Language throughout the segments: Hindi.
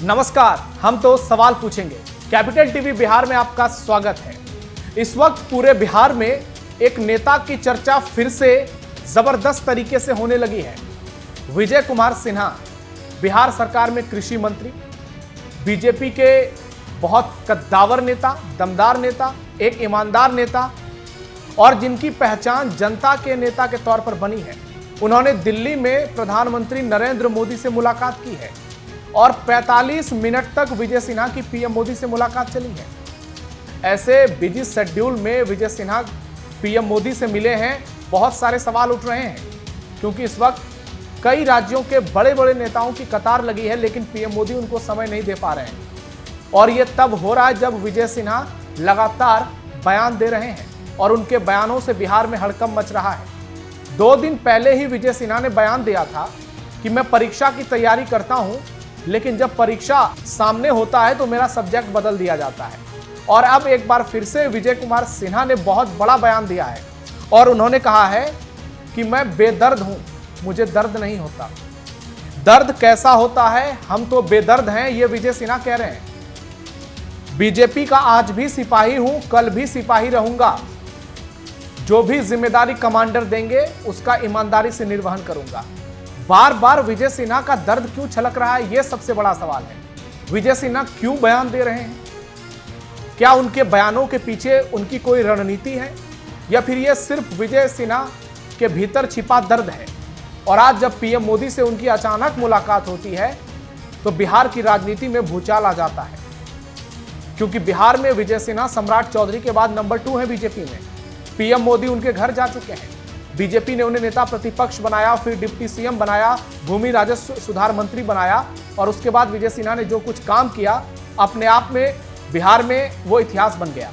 नमस्कार, हम तो सवाल पूछेंगे। कैपिटल टीवी बिहार में आपका स्वागत है। इस वक्त पूरे बिहार में एक नेता की चर्चा फिर से जबरदस्त तरीके से होने लगी है। विजय कुमार सिन्हा, बिहार सरकार में कृषि मंत्री, बीजेपी के बहुत कद्दावर नेता, दमदार नेता, एक ईमानदार नेता और जिनकी पहचान जनता के नेता के तौर पर बनी है। उन्होंने दिल्ली में प्रधानमंत्री नरेंद्र मोदी से मुलाकात की है और 45 मिनट तक विजय सिन्हा की पीएम मोदी से मुलाकात चली है। ऐसे बिजी शेड्यूल में विजय सिन्हा पीएम मोदी से मिले हैं। बहुत सारे सवाल उठ रहे हैं क्योंकि इस वक्त कई राज्यों के बड़े बड़े नेताओं की कतार लगी है, लेकिन पीएम मोदी उनको समय नहीं दे पा रहे हैं। और यह तब हो रहा है जब विजय सिन्हा लगातार बयान दे रहे हैं और उनके बयानों से बिहार में हड़कंप मच रहा है। 2 दिन पहले ही विजय सिन्हा ने बयान दिया था कि मैं परीक्षा की तैयारी करता हूं, लेकिन जब परीक्षा सामने होता है तो मेरा सब्जेक्ट बदल दिया जाता है। और अब एक बार फिर से विजय कुमार सिन्हा ने बहुत बड़ा बयान दिया है और उन्होंने कहा है कि मैं बेदर्द हूं, मुझे दर्द नहीं होता। दर्द कैसा होता है, हम तो बेदर्द हैं, ये विजय सिन्हा कह रहे हैं। बीजेपी का आज भी सिपाही हूं, कल भी सिपाही रहूंगा। जो भी जिम्मेदारी कमांडर देंगे उसका ईमानदारी से निर्वहन करूंगा। बार बार विजय सिन्हा का दर्द क्यों छलक रहा है, यह सबसे बड़ा सवाल है। विजय सिन्हा क्यों बयान दे रहे हैं? क्या उनके बयानों के पीछे उनकी कोई रणनीति है या फिर यह सिर्फ विजय सिन्हा के भीतर छिपा दर्द है? और आज जब पीएम मोदी से उनकी अचानक मुलाकात होती है तो बिहार की राजनीति में भूचाल आ जाता है, क्योंकि बिहार में विजय सिन्हा सम्राट चौधरी के बाद नंबर 2 है बीजेपी में। पीएम मोदी उनके घर जा चुके हैं। बीजेपी ने उन्हें नेता प्रतिपक्ष बनाया, फिर डिप्टी सीएम बनाया, भूमि राजस्व सुधार मंत्री बनाया और उसके बाद विजय सिन्हा ने जो कुछ काम किया, अपने आप में बिहार में वो इतिहास बन गया।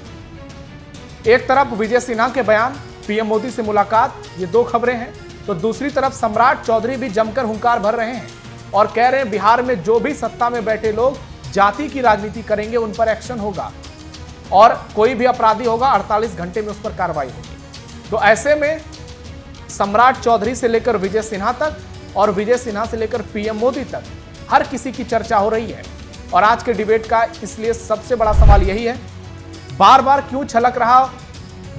एक तरफ विजय सिन्हा के बयान, पीएम मोदी से मुलाकात, ये 2 खबरें हैं, तो दूसरी तरफ सम्राट चौधरी भी जमकर हुंकार भर रहे हैं और कह रहे हैं बिहार में जो भी सत्ता में बैठे लोग जाति की राजनीति करेंगे उन पर एक्शन होगा और कोई भी अपराधी होगा 48 घंटे में उस पर कार्रवाई होगी। तो ऐसे में सम्राट चौधरी से लेकर विजय सिन्हा तक और विजय सिन्हा से लेकर पीएम मोदी तक हर किसी की चर्चा हो रही है। और आज के डिबेट का इसलिए सबसे बड़ा सवाल यही है, बार बार क्यों छलक रहा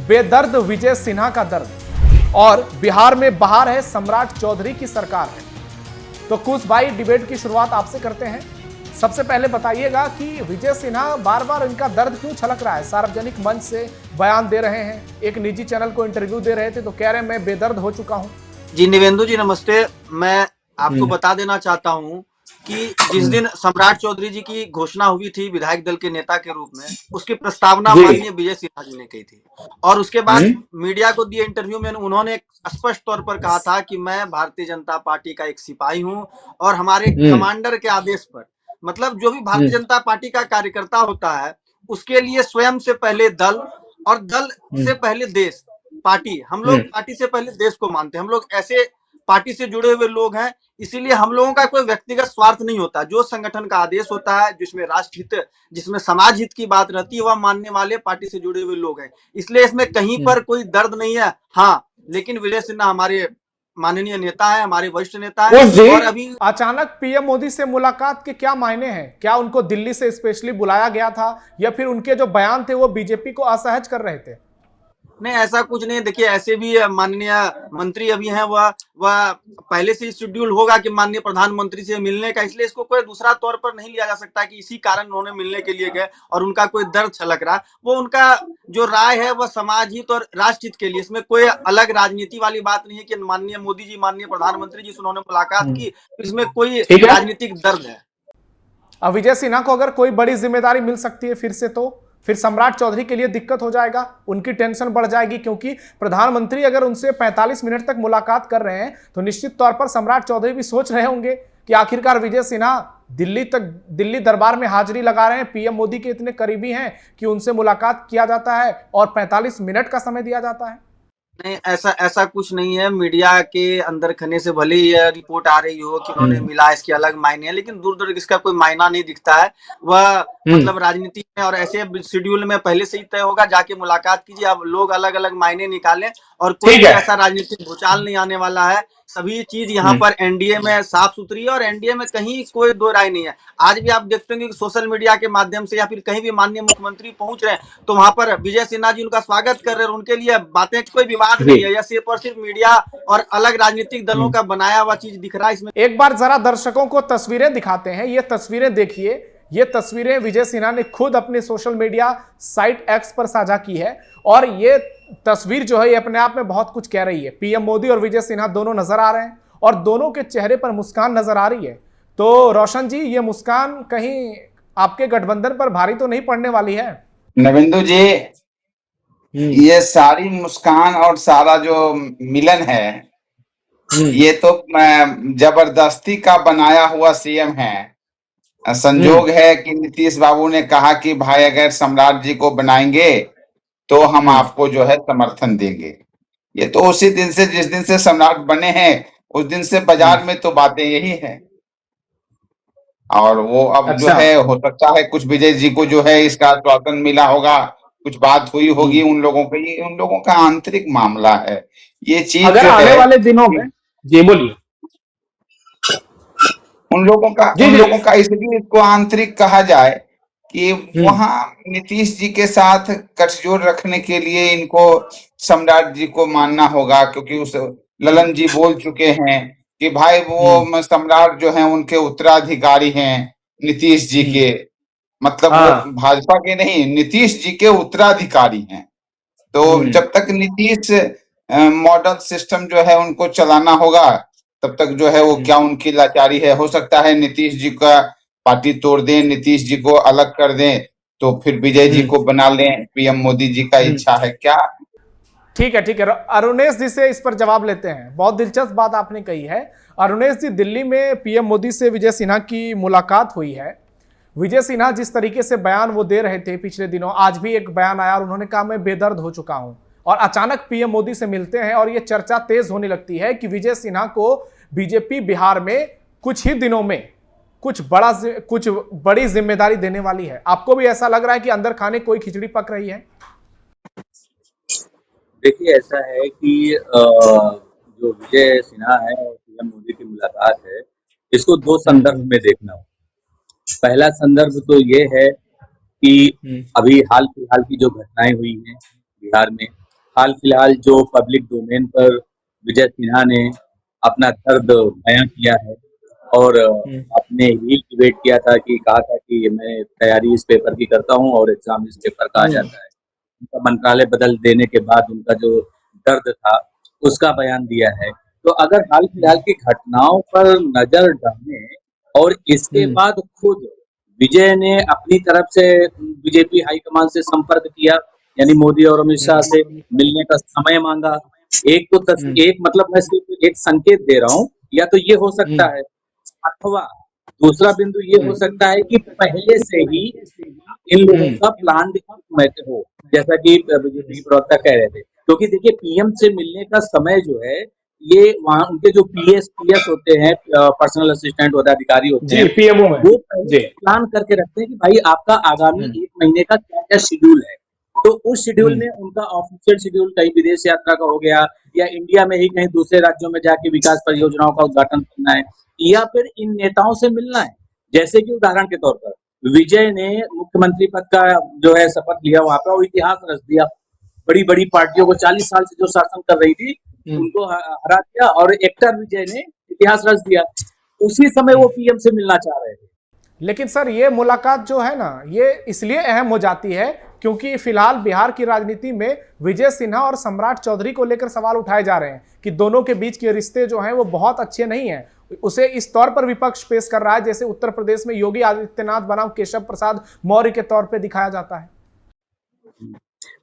बेदर्द विजय सिन्हा का दर्द? और बिहार में बाहर है सम्राट चौधरी की सरकार है। तो कुछ भाई, डिबेट की शुरुआत आपसे करते हैं। सबसे पहले बताइएगा कि विजय सिन्हा बार बार इनका दर्द क्यों छलक रहा है? सार्वजनिक मंच से बयान दे रहे हैं, एक निजी चैनल को इंटरव्यू दे रहे थे तो कह रहे हैं मैं बेदर्द हो चुका हूं। जी निवेंदु जी नमस्ते। मैं आपको बता देना चाहता हूं कि जिस दिन सम्राट चौधरी जी की घोषणा हुई थी विधायक दल के नेता के रूप में, उसकी प्रस्तावना माननीय विजय सिन्हा जी ने की थी और उसके बाद मीडिया को दिए इंटरव्यू में उन्होंने स्पष्ट तौर पर कहा था कि मैं भारतीय जनता पार्टी का एक सिपाही हूं और हमारे कमांडर के आदेश पर, मतलब जो भी भारतीय जनता पार्टी का कार्यकर्ता होता है उसके लिए स्वयं से पहले दल और दल से पहले देश, पार्टी, हम लोग पार्टी से पहले देश को मानते हैं। हम लोग ऐसे पार्टी से जुड़े हुए लोग हैं, इसीलिए हम लोगों का कोई व्यक्तिगत स्वार्थ नहीं होता। जो संगठन का आदेश होता है, जिसमें राष्ट्र हित, जिसमें समाज हित की बात रहती है, वह मानने वाले पार्टी से जुड़े हुए लोग हैं। इसलिए इसमें कहीं पर कोई दर्द नहीं है। हाँ, लेकिन विजय सिन्हा हमारे माननीय नेता है, हमारे वरिष्ठ नेता है। और अभी अचानक पीएम मोदी से मुलाकात के क्या मायने हैं? क्या उनको दिल्ली से स्पेशली बुलाया गया था या फिर उनके जो बयान थे वो बीजेपी को असहज कर रहे थे? नहीं, ऐसा कुछ नहीं। देखिए, ऐसे भी माननीय मंत्री अभी हैं, वह पहले से शेड्यूल होगा कि माननीय प्रधानमंत्री से मिलने का, इसलिए इसको कोई दूसरा तौर पर नहीं लिया जा सकता कि इसी कारण उन्होंने मिलने के लिए गए और उनका कोई दर्द छलक रहा। वो उनका जो राय है वह समाज हित और राष्ट्र हित के लिए, इसमें कोई अलग राजनीति वाली बात नहीं है कि माननीय मोदी जी, माननीय प्रधानमंत्री जी से उन्होंने मुलाकात की, इसमें कोई राजनीतिक दर्द है। अब विजय सिन्हा को अगर कोई बड़ी जिम्मेदारी मिल सकती है फिर से, तो फिर सम्राट चौधरी के लिए दिक्कत हो जाएगा, उनकी टेंशन बढ़ जाएगी, क्योंकि प्रधानमंत्री अगर उनसे 45 मिनट तक मुलाकात कर रहे हैं तो निश्चित तौर पर सम्राट चौधरी भी सोच रहे होंगे कि आखिरकार विजय सिन्हा दिल्ली दरबार में हाजिरी लगा रहे हैं, पीएम मोदी के इतने करीबी हैं कि उनसे मुलाकात किया जाता है और 45 मिनट का समय दिया जाता है। नहीं, ऐसा कुछ नहीं है। मीडिया के अंदर खने से भले ही रिपोर्ट आ रही हो कि उन्होंने मिला, इसके अलग मायने हैं, लेकिन दूर दूर इसका कोई मायना नहीं दिखता है। वह मतलब राजनीति में और ऐसे शेड्यूल में पहले से ही तय होगा, जाके मुलाकात कीजिए। अब लोग अलग अलग मायने निकालें और कोई ऐसा राजनीतिक भूचाल नहीं आने वाला है। सभी चीज यहाँ पर एनडीए में साफ सुथरी है और एनडीए में कहीं कोई दो राय नहीं है। आज भी आप देखते होंगे कि सोशल मीडिया के माध्यम से या फिर कहीं भी माननीय मुख्यमंत्री पहुंच रहे हैं तो वहां पर विजय सिन्हा जी उनका स्वागत कर रहे हैं, उनके लिए बातें कोई विवाद नहीं है। यह सिर्फ और सिर्फ मीडिया और अलग राजनीतिक दलों का बनाया हुआ चीज दिख रहा है इसमें। एक बार जरा दर्शकों को तस्वीरें दिखाते हैं। ये तस्वीरें देखिए, ये तस्वीरें विजय सिन्हा ने खुद अपने सोशल मीडिया साइट एक्स पर साझा की है और ये तस्वीर जो है ये अपने आप में बहुत कुछ कह रही है। पीएम मोदी और विजय सिन्हा दोनों नजर आ रहे हैं और दोनों के चेहरे पर मुस्कान नजर आ रही है। तो रोशन जी, ये मुस्कान कहीं आपके गठबंधन पर भारी तो नहीं पड़ने वाली है? नविंदु जी, ये सारी मुस्कान और सारा जो मिलन है ये तो जबरदस्ती का बनाया हुआ सीएम है। संजोग है कि नीतीश बाबू ने कहा कि भाई अगर सम्राट जी को बनाएंगे तो हम आपको जो है समर्थन देंगे। ये तो उसी दिन से, जिस दिन से सम्राट बने हैं उस दिन से बाजार में तो बातें यही है। और वो अब जो है, हो सकता है कुछ विजय जी को जो है इसका आश्वासन मिला होगा, कुछ बात हुई होगी उन लोगों की, ये उन लोगों का आंतरिक मामला है। ये चीज अगर जो आने है वाले दिनों में जी बोलिए, उन लोगों का इसलिए इसको आंतरिक कहा जाए कि वहां नीतीश जी के साथ गठजोड़ रखने के लिए इनको सम्राट जी को मानना होगा, क्योंकि उस ललन जी बोल चुके हैं कि भाई वो सम्राट जो है उनके उत्तराधिकारी हैं नीतीश जी के, मतलब वो भाजपा के नहीं, नीतीश जी के उत्तराधिकारी हैं। तो जब तक नीतीश मॉडल सिस्टम जो है उनको चलाना होगा तब तक जो है वो क्या उनकी लाचारी है। हो सकता है नीतीश जी का पार्टी तोड़ दें, नीतीश जी को अलग कर दें तो फिर विजय जी को बना लें, पीएम मोदी जी का इच्छा है क्या? ठीक है। अरुणेश जी से इस पर जवाब लेते हैं। बहुत दिलचस्प बात आपने कही है। अरुणेश जी, दिल्ली में पीएम मोदी से विजय सिन्हा की मुलाकात हुई है। विजय सिन्हा जिस तरीके से बयान वो दे रहे थे पिछले दिनों, आज भी एक बयान आया और उन्होंने कहा मैं बेदर्द हो चुका हूं, और अचानक पीएम मोदी से मिलते हैं और ये चर्चा तेज होने लगती है कि विजय सिन्हा को बीजेपी बिहार में कुछ ही दिनों में कुछ बड़ी जिम्मेदारी देने वाली है। आपको भी ऐसा लग रहा है कि अंदर खाने कोई खिचड़ी पक रही है? देखिए, ऐसा है कि जो विजय सिन्हा है और पीएम मोदी की मुलाकात है, इसको दो संदर्भ में देखना हो। पहला संदर्भ तो ये है कि अभी हाल फिलहाल की जो घटनाएं हुई हैं बिहार में, हाल फिलहाल जो पब्लिक डोमेन पर विजय सिन्हा ने अपना दर्द बयां किया है और अपने ही डिबेट किया था कि कहा था कि मैं तैयारी इस पेपर की करता हूं और एग्जाम इस पेपर का आ जाता है। उनका मंत्रालय बदल देने के बाद उनका जो दर्द था उसका बयान दिया है। तो अगर हाल फिलहाल की घटनाओं पर नजर डालें और इसके बाद खुद विजय ने अपनी तरफ से बीजेपी हाईकमान से संपर्क किया, यानी मोदी और अमित शाह से मिलने का समय मांगा। एक मतलब मैं सिर्फ एक संकेत दे रहा हूँ, या तो ये हो सकता है, अथवा दूसरा बिंदु ये हो सकता है कि पहले से ही इन लोगों का प्लान हो, जैसा कि बीजेपी प्रवक्ता कह रहे थे। क्योंकि देखिए, पीएम से मिलने का समय जो है ये वहाँ उनके जो पीएस होते हैं, पर्सनल असिस्टेंट होता अधिकारी होते हैं, पीएमओ में, वो पहले प्लान करके रखते हैं कि भाई आपका आगामी 1 महीने का क्या क्या शेड्यूल है। तो उस शेड्यूल में उनका ऑफिशियल शेड्यूल कहीं विदेश यात्रा का हो गया, या इंडिया में ही कहीं दूसरे राज्यों में जाके विकास परियोजनाओं का उद्घाटन करना है, या फिर इन नेताओं से मिलना है। जैसे कि उदाहरण के तौर पर विजय ने मुख्यमंत्री पद का जो है शपथ लिया, वहां पर वो इतिहास रच दिया। बड़ी बड़ी पार्टियों को 40 साल से जो शासन कर रही थी उनको हरा दिया और एक्टर विजय ने इतिहास रच दिया। उसी समय वो पीएम से मिलना चाह रहे थे। लेकिन सर, ये मुलाकात जो है ना, ये इसलिए अहम हो जाती है क्योंकि फिलहाल बिहार की राजनीति में विजय सिन्हा और सम्राट चौधरी को लेकर सवाल उठाए जा रहे हैं कि दोनों के बीच के रिश्ते जो हैं वो बहुत अच्छे नहीं हैं। उसे इस तौर पर विपक्ष पेश कर रहा है जैसे उत्तर प्रदेश में योगी आदित्यनाथ बनाम केशव प्रसाद मौर्य के तौर पर दिखाया जाता है।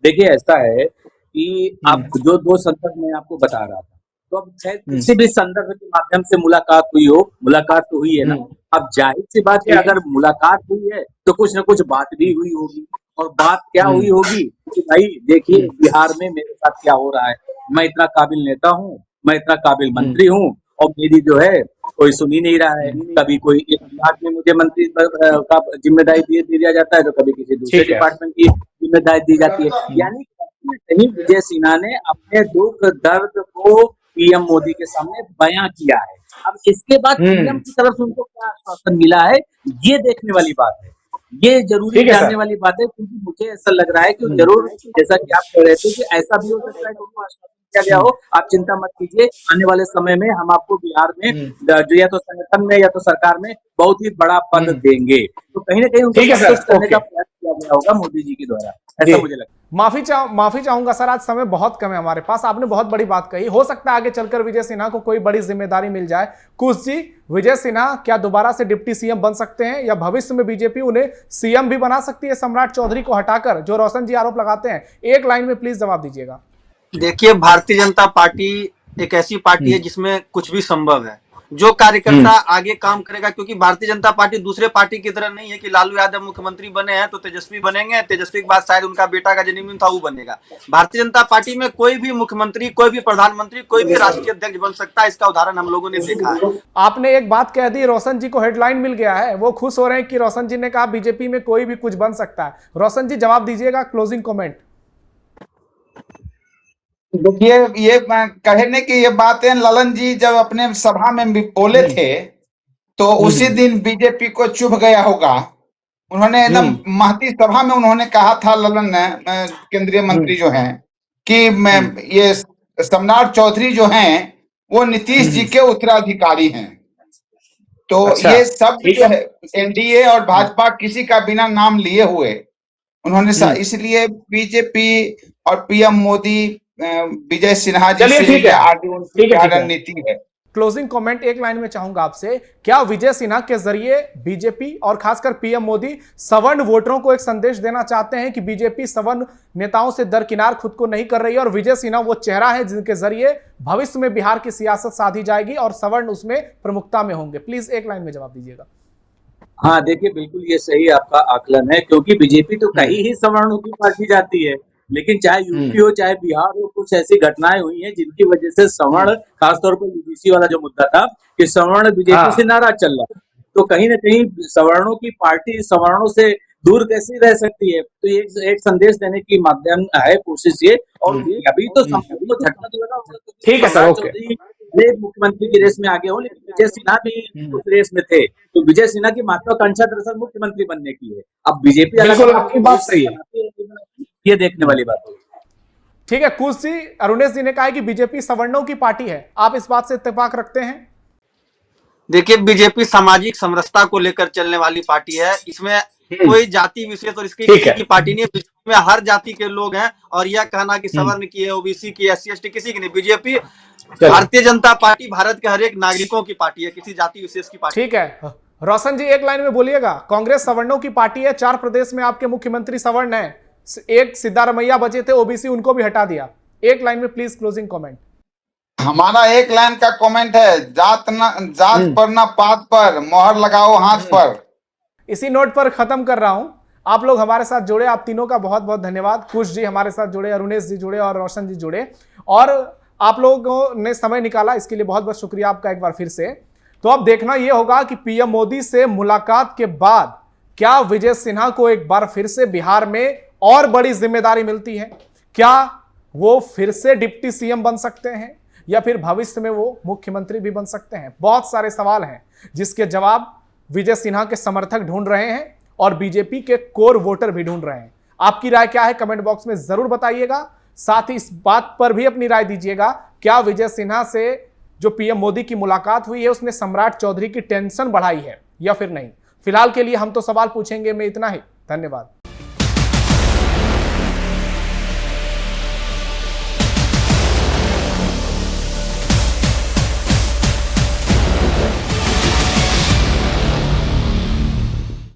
देखिए, ऐसा है कि आप जो दो संदर्भ में आपको बता रहा था, तो अब किसी भी संदर्भ के माध्यम से मुलाकात हुई हो, मुलाकात तो हुई है ना। अब जाहिर सी बात है, अगर मुलाकात हुई है तो कुछ ना कुछ बात भी हुई होगी। और बात क्या हुई होगी कि भाई देखिए, बिहार में मेरे साथ क्या हो रहा है, मैं इतना काबिल नेता हूँ, मैं इतना काबिल मंत्री हूँ, और मेरी जो है कोई सुन ही नहीं रहा है। कभी कोई एक विभाग में मुझे मंत्री का जिम्मेदारी दे दिया जाता है, तो कभी किसी दूसरे डिपार्टमेंट की जिम्मेदारी दी जाती है। यानी कहीं विजय सिन्हा ने अपने दुख दर्द को पीएम मोदी के सामने बयां किया है। अब इसके बाद पीएम की तरफ से उनको क्या आश्वासन मिला है, ये देखने वाली बात है, ये जरूरी जानने वाली बात है, क्योंकि मुझे ऐसा लग रहा है कि जरूर, जैसा कि आप कह रहे थे कि ऐसा भी हो सकता है कि उनको आश्वासन दिया गया हो, आप चिंता मत कीजिए, आने वाले समय में हम आपको बिहार में जो या तो संगठन में या तो सरकार में बहुत ही बड़ा पद देंगे। तो कहीं ना कहीं उनको संतुष्ट करने का प्रयास किया गया होगा मोदी जी के द्वारा, ऐसा मुझे लगता है। माफी चाहूंगा सर, आज समय बहुत कम है हमारे पास। आपने बहुत बड़ी बात कही, हो सकता है आगे चलकर विजय सिन्हा को कोई बड़ी जिम्मेदारी मिल जाए। कुश जी, विजय सिन्हा क्या दोबारा से डिप्टी सीएम बन सकते हैं, या भविष्य में बीजेपी उन्हें सीएम भी बना सकती है सम्राट चौधरी को हटाकर, जो रोशन जी आरोप लगाते हैं? एक लाइन में प्लीज जवाब दीजिएगा। देखिए, भारतीय जनता पार्टी एक ऐसी पार्टी है जिसमें कुछ भी संभव है। जो कार्यकर्ता आगे काम करेगा, क्योंकि भारतीय जनता पार्टी दूसरे पार्टी की तरह नहीं है कि लालू यादव मुख्यमंत्री बने हैं तो तेजस्वी बनेंगे, तेजस्वी के बाद शायद उनका बेटा का जन्मदिन था वो बनेगा। भारतीय जनता पार्टी में कोई भी मुख्यमंत्री, कोई भी प्रधानमंत्री, कोई भी राष्ट्रीय अध्यक्ष बन सकता है। इसका उदाहरण हम लोगों ने देखा है। आपने एक बात कह दी, रोशन जी को हेडलाइन मिल गया है, वो खुश हो रहे हैं कि रोशन जी ने कहा बीजेपी में कोई भी कुछ बन सकता है। रोशन जी जवाब दीजिएगा, क्लोजिंग कमेंट। देखिए, ये कहने की ये बातें ललन जी जब अपने सभा में भी बोले थे तो उसी दिन बीजेपी को चुभ गया होगा। उन्होंने एकदम महती सभा में उन्होंने कहा था, ललन केंद्रीय मंत्री जो हैं, कि मैं ये सम्राट चौधरी जो हैं वो नीतीश जी के उत्तराधिकारी हैं। तो ये सब जो है एनडीए और भाजपा किसी का बिना नाम लिए हुए उन्होंने इसलिए बीजेपी और पीएम मोदी विजय सिन्हा जी से आगे उनकी रणनीति है। क्लोजिंग कमेंट एक लाइन में चाहूंगा आपसे, क्या विजय सिन्हा के जरिए बीजेपी और खासकर पीएम मोदी सवर्ण वोटरों को एक संदेश देना चाहते हैं कि बीजेपी सवर्ण नेताओं से दरकिनार खुद को नहीं कर रही है और विजय सिन्हा वो चेहरा है जिनके जरिए भविष्य में बिहार की सियासत साधी जाएगी और सवर्ण उसमें प्रमुखता में होंगे? प्लीज एक लाइन में जवाब दीजिएगा। हाँ, देखिए, बिल्कुल ये सही आपका आकलन है, क्योंकि बीजेपी तो कहीं ही सवर्णों की पार्टी जाती है, लेकिन चाहे यूपी हो चाहे बिहार हो, कुछ ऐसी घटनाएं हुई हैं जिनकी वजह से सवर्ण, खासतौर पर यूबीसी वाला जो मुद्दा था कि सवर्ण बीजेपी से नाराज चल रहा है, तो कहीं ना कहीं सवर्णों की पार्टी सवर्णों से दूर कैसे रह सकती है। तो ये एक संदेश देने की माध्यम है, कोशिश ये। और अभी तो झटका तो लगा, ठीक है सर, ओके, मुख्यमंत्री की रेस में आगे हो, लेकिन विजय सिन्हा भी उस रेस में थे। तो विजय सिन्हा की महत्वाकांक्षा दरअसल मुख्यमंत्री बनने की है। अब बीजेपी, बिल्कुल आपकी बात सही है, ये देखने वाली बात है। ठीक है, कुश जी, अरुणेश जी ने कहा कि बीजेपी सवर्णों की पार्टी है, आप इस बात से इत्तेफाक रखते हैं? देखिए, बीजेपी सामाजिक समरसता को लेकर चलने वाली पार्टी है। इसमें कोई जाति विशेष और इसकी किसी की पार्टी नहीं है। बीजेपी में हर जाति के लोग हैं, और यह कहना कि सवर्ण की है, ओबीसी की, SC ST किसी की नहीं। बीजेपी भारतीय जनता पार्टी भारत के हर एक नागरिकों की पार्टी है, किसी जाति विशेष की पार्टी। ठीक है, रोशन जी एक लाइन में बोलिएगा। कांग्रेस सवर्णों की पार्टी है, 4 प्रदेश में आपके मुख्यमंत्री सवर्ण है, एक सिद्धारमैया बचे थे ओबीसी, उनको भी हटा दिया। एक लाइन में प्लीज क्लोजिंग कमेंट। हमारा एक लाइन का कमेंट है, जात पर ना पात पर, मोहर लगाओ हाथ पर। इसी नोट पर खत्म कर रहा हूं। आप लोग हमारे साथ जुड़े, आप तीनों का बहुत बहुत धन्यवाद। कुश जी हमारे साथ जुड़े, अरुणेश जी जुड़े और रोशन जी जुड़े, और आप लोगों ने समय निकाला, इसके लिए बहुत बहुत शुक्रिया आपका एक बार फिर से। तो अब देखना यह होगा कि पीएम मोदी से मुलाकात के बाद क्या विजय सिन्हा को एक बार फिर से बिहार में और बड़ी जिम्मेदारी मिलती है? क्या वो फिर से डिप्टी सीएम बन सकते हैं, या फिर भविष्य में वो मुख्यमंत्री भी बन सकते हैं? बहुत सारे सवाल हैं जिसके जवाब विजय सिन्हा के समर्थक ढूंढ रहे हैं और बीजेपी के कोर वोटर भी ढूंढ रहे हैं। आपकी राय क्या है कमेंट बॉक्स में जरूर बताइएगा। साथ ही इस बात पर भी अपनी राय दीजिएगा, क्या विजय सिन्हा से जो पीएम मोदी की मुलाकात हुई है उसने सम्राट चौधरी की टेंशन बढ़ाई है या फिर नहीं? फिलहाल के लिए हम तो सवाल पूछेंगे में इतना ही। धन्यवाद।